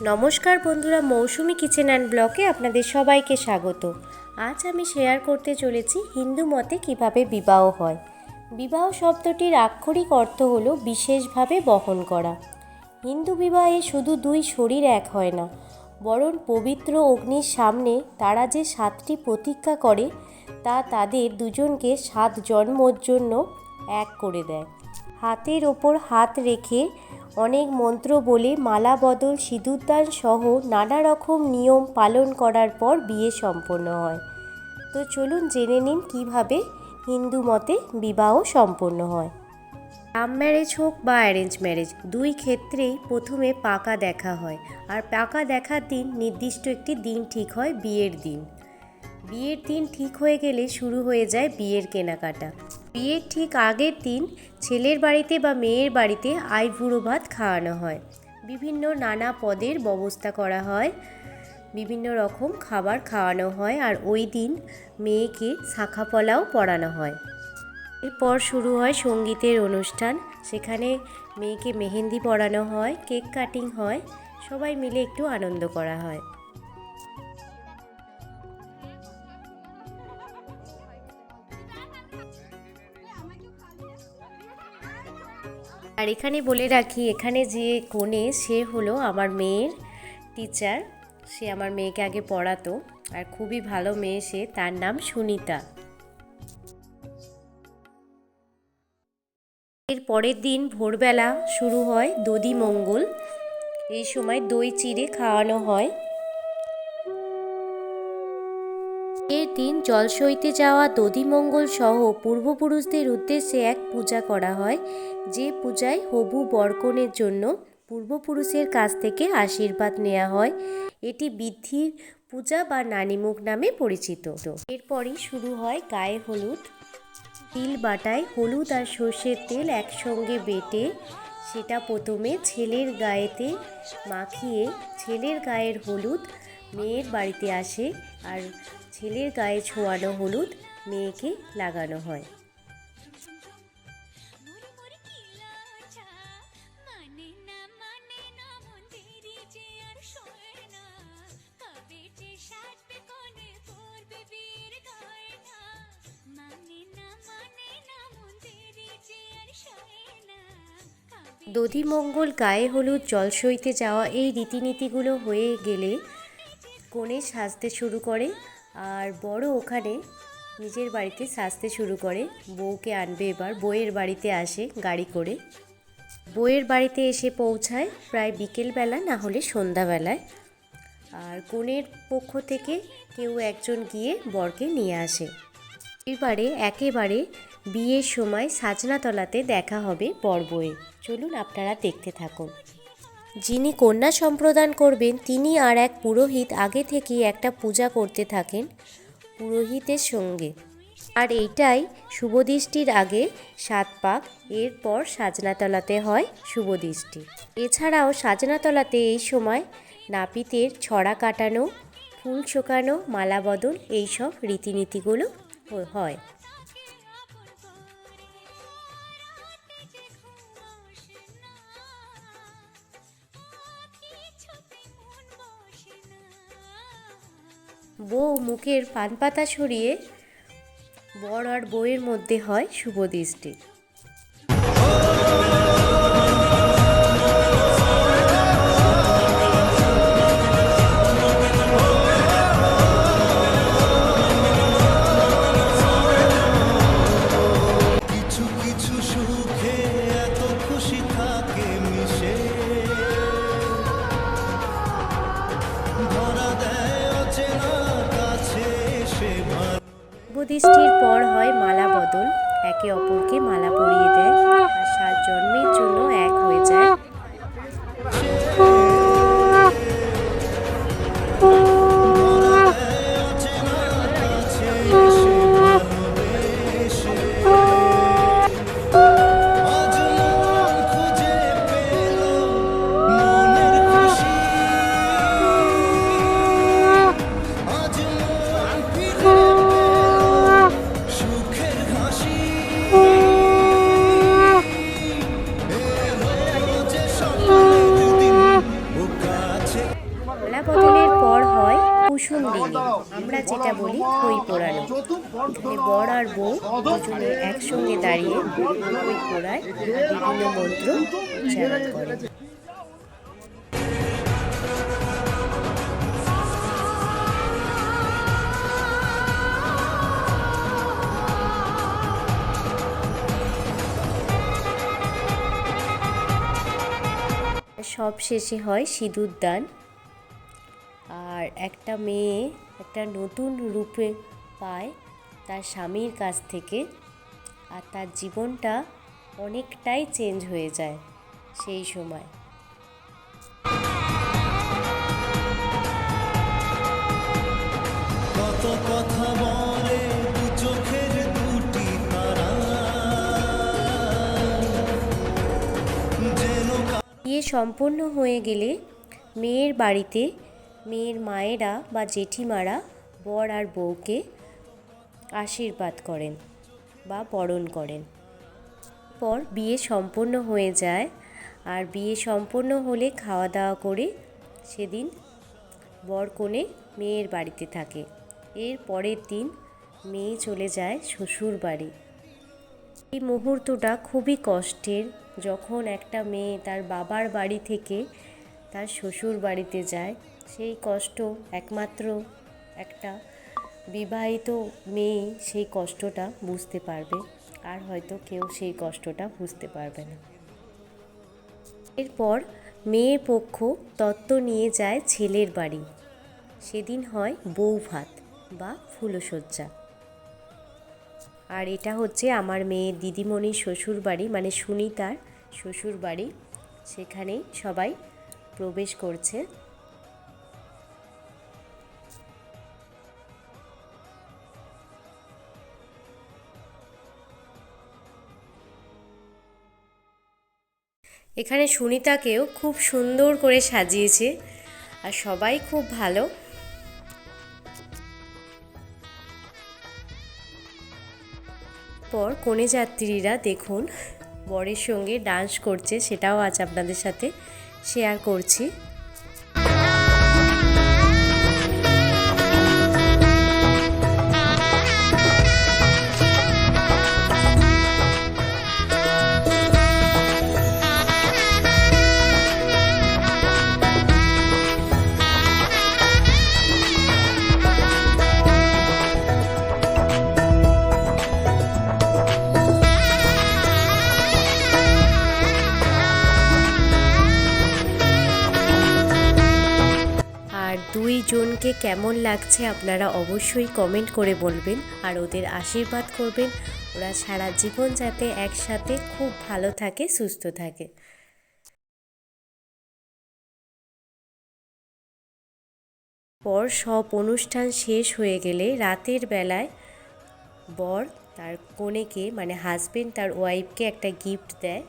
নমস্কার বন্ধুরা, মৌসুমি kitchen and ব্লগে আপনাদের সবাইকে স্বাগত। আজ আমি শেয়ার করতে চলেছি হিন্দু মতে কিভাবে বিবাহ হয়। বিবাহ শব্দটির আক্ষরিক অর্থ হলো বিশেষভাবে বহন করা। হিন্দু বিবাহে শুধু দুই শরীর এক হয় না, বরং পবিত্র অগ্নির সামনে তারা যে 7টি প্রতিজ্ঞা করে তা তাদের দুজনকে 7 জন্মর জন্য এক করে দেয়। হাতের ওপর হাত রেখে অনেক মন্ত্র বলে মালা বদল, সিঁদুরদান সহ নানা রকম নিয়ম পালন করার পর বিয়ে সম্পন্ন হয়। তো চলুন জেনে নিন কিভাবে হিন্দু মতে বিবাহ সম্পন্ন হয়। লাভ ম্যারেজ হোক বা অ্যারেঞ্জ ম্যারেজ, দুই ক্ষেত্রেই প্রথমে পাকা দেখা হয়। আর পাকা দেখার দিন নির্দিষ্ট একটি দিন ঠিক হয়, বিয়ের দিন। বিয়ের দিন ঠিক হয়ে গেলে শুরু হয়ে যায় বিয়ের কেনাকাটা। বিয়ের ঠিক আগের দিন ছেলের বাড়িতে বা মেয়ের বাড়িতে আইবুড়ো ভাত খাওয়ানো হয়। বিভিন্ন নানা পদের ব্যবস্থা করা হয়, বিভিন্ন রকম খাবার খাওয়ানো হয়। আর ওই দিন মেয়েকে শাঁখা পলাও পরানো হয়। এরপর শুরু হয় সঙ্গীতের অনুষ্ঠান। সেখানে মেয়েকে মেহেন্দি পরানো হয়, কেক কাটিং হয়, সবাই মিলে একটু আনন্দ করা হয়। আর এখানে বলে রাখি, এখানে যে কনে সে হলো আমার মেয়ের টিচার। সে আমার মেয়েকে আগে পড়াতো, আর খুবই ভালো মেয়ে সে। তার নাম সুনিতা। এর পরের দিন ভোরবেলা শুরু হয় দধি মঙ্গল। এই সময় দই চিড়ে খাওয়ানো হয়। এর দিন জল সইতে যাওয়া দধিমঙ্গল সহ পূর্বপুরুষদের উদ্দেশ্যে এক পূজা করা হয়, যে পূজায় হবু বরকনের জন্য পূর্বপুরুষের কাছ থেকে আশীর্বাদ নেওয়া হয়। এটি বৃদ্ধির পূজা বা নানিমুখ নামে পরিচিত। এরপরই শুরু হয় গায়ে হলুদ। তিল বাটায় হলুদ আর সর্ষের তেল একসঙ্গে বেটে সেটা প্রথমে ছেলের গায়েতে মাখিয়ে ছেলের গায়ের হলুদ মেয়ের বাড়িতে আসে, আর ছেলের গায়ে ছোঁয়ানো হলুদ মেয়েকে লাগানো হয়। দধিমঙ্গল, গায়ে হলুদ, জল সইতে যাওয়া, এই রীতিনীতিগুলো হয়ে গেলে কনে সাজতে শুরু করে। আর বড় ওখানে নিজের বাড়িতে সাজতে শুরু করে। বউকে আনবে, এবার বউয়ের বাড়িতে আসে গাড়ি করে। বউয়ের বাড়িতে এসে পৌঁছায় প্রায় বিকেলবেলা, না হলে সন্ধ্যাবেলায়। আর কনের পক্ষ থেকে কেউ একজন গিয়ে বরকে নিয়ে আসে। এবারে একেবারে বিয়ের সময় সাজনাতলাতে দেখা হবে বর বউয়ের। চলুন আপনারা দেখতে থাকুন। যিনি কন্যা সম্প্রদান করবেন তিনি আর এক পুরোহিত আগে থেকেই একটা পূজা করতে থাকেন পুরোহিতের সঙ্গে। আর এইটাই শুভদৃষ্টির আগে 7 পাক। এরপর সাজনাতলাতে হয় শুভদৃষ্টি। এছাড়াও সাজনাতলাতে এই সময় নাপিতের ছড়া কাটানো, ফুল শোকানো, মালা বদল, এইসব রীতিনীতিগুলো হয়। বউ মুখের পান পাতা সরিয়ে বর আর বউয়ের মধ্যে হয় শুভদৃষ্টি। শুভদৃষ্টির পর হয় মালা বদল। একে অপরকে মালা পরিয়ে দেয় আর 7 জন্মের জন্য এক হয়ে যায়। বেলা বদলের পর হয় কুসুম ডিঙি, আমরা যেটা বলি খই পোড়ানো। এখানে বর আর বউ দুজনে একসঙ্গে দাঁড়িয়ে খই পোড়ায় আর বিভিন্ন মন্ত্র উচ্চারণ করে। সব শেষে হয় সিঁদুর দান, আর একটা মেয়ে একটা নতুন রূপে পায় তার স্বামীর কাছ থেকে, আর তার জীবনটা অনেকটাই চেঞ্জ হয়ে যায় সেই সময়। কত কথা বলে দু চোখের দুটি তারা, বিয়ে সম্পন্ন হয়ে গেলে মেয়ের বাড়িতে মেয়ের মায়েরা বা জেঠিমারা বর আর বউকে আশীর্বাদ করেন বা বরণ করেন। পর বিয়ে সম্পন্ন হয়ে যায়, আর বিয়ে সম্পন্ন হলে খাওয়া দাওয়া করে সেদিন বর কনে মেয়ের বাড়িতে থাকে। এর পরের দিন মেয়ে চলে যায় শ্বশুর বাড়ি। এই মুহূর্তটা খুবই কষ্টের, যখন একটা মেয়ে তার বাবার বাড়ি থেকে তার শ্বশুর বাড়িতে যায়। সেই কষ্ট একমাত্র একটা বিবাহিত মেয়ে সেই কষ্টটা বুঝতে পারবে, আর হয়তো কেউ সেই কষ্টটা বুঝতে পারবে না। এরপর মেয়ের পক্ষ তত্ত্ব নিয়ে যায় ছেলের বাড়ি। সেদিন হয় বউ ভাত বা ফুলশয্যা। আর এটা হচ্ছে আমার মেয়ের দিদিমণির শ্বশুর বাড়ি, মানে সুনিতার শ্বশুর বাড়ি। সেখানেই সবাই প্রবেশ করছে। এখানে সুনিতাকেও খুব সুন্দর করে সাজিয়েছে, আর সবাই খুব ভালো। পর কনে যাত্রীরা দেখুন বরের সঙ্গে ডান্স করছে, সেটাও আজ আপনাদের সাথে শেয়ার করছি। আর দুইজনকে কেমন লাগছে আপনারা অবশ্যই কমেন্ট করে বলবেন, আর ওদের আশীর্বাদ করবেন ওরা সারা জীবন যাতে একসাথে খুব ভালো থাকে, সুস্থ থাকে। পর সব অনুষ্ঠান শেষ হয়ে গেলে রাতের বেলায় বর তার কনেকে, মানে হাজবেন্ড তার ওয়াইফকে একটা গিফট দেয়।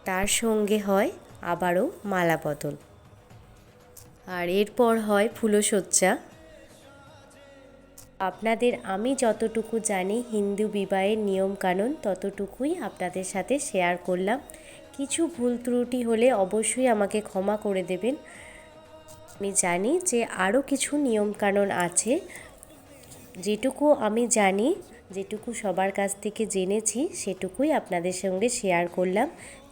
তার সঙ্গে হয় আবারও মালা বদল, আর এরপর হয় ফুলশয্যা। আপনাদের আমি যতটুকু জানি হিন্দু বিবাহের নিয়মকানুন ততটুকুই আপনাদের সাথে শেয়ার করলাম। কিছু ভুল ত্রুটি হলে অবশ্যই আমাকে ক্ষমা করে দেবেন। আমি জানি যে আরও কিছু নিয়মকানুন আছে, যেটুকু আমি জানি, যেটুকু সবার কাছ থেকে জেনেছি সেটুকুই আপনাদের সঙ্গে শেয়ার করলাম।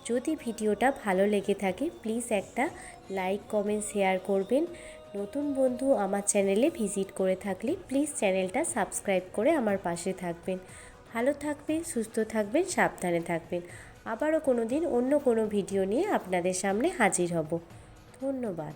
যদি ভিডিওটা ভালো লেগে থাকে প্লিজ একটা লাইক, কমেন্ট, শেয়ার করবেন। নতুন বন্ধু আমার চ্যানেলে ভিজিট করে থাকলে প্লিজ চ্যানেলটা সাবস্ক্রাইব করে আমার পাশে থাকবেন। ভালো থাকবেন, সুস্থ থাকবেন, সাবধানে থাকবেন। আবারও কোনো দিন অন্য কোনো ভিডিও নিয়ে আপনাদের সামনে হাজির হব। ধন্যবাদ।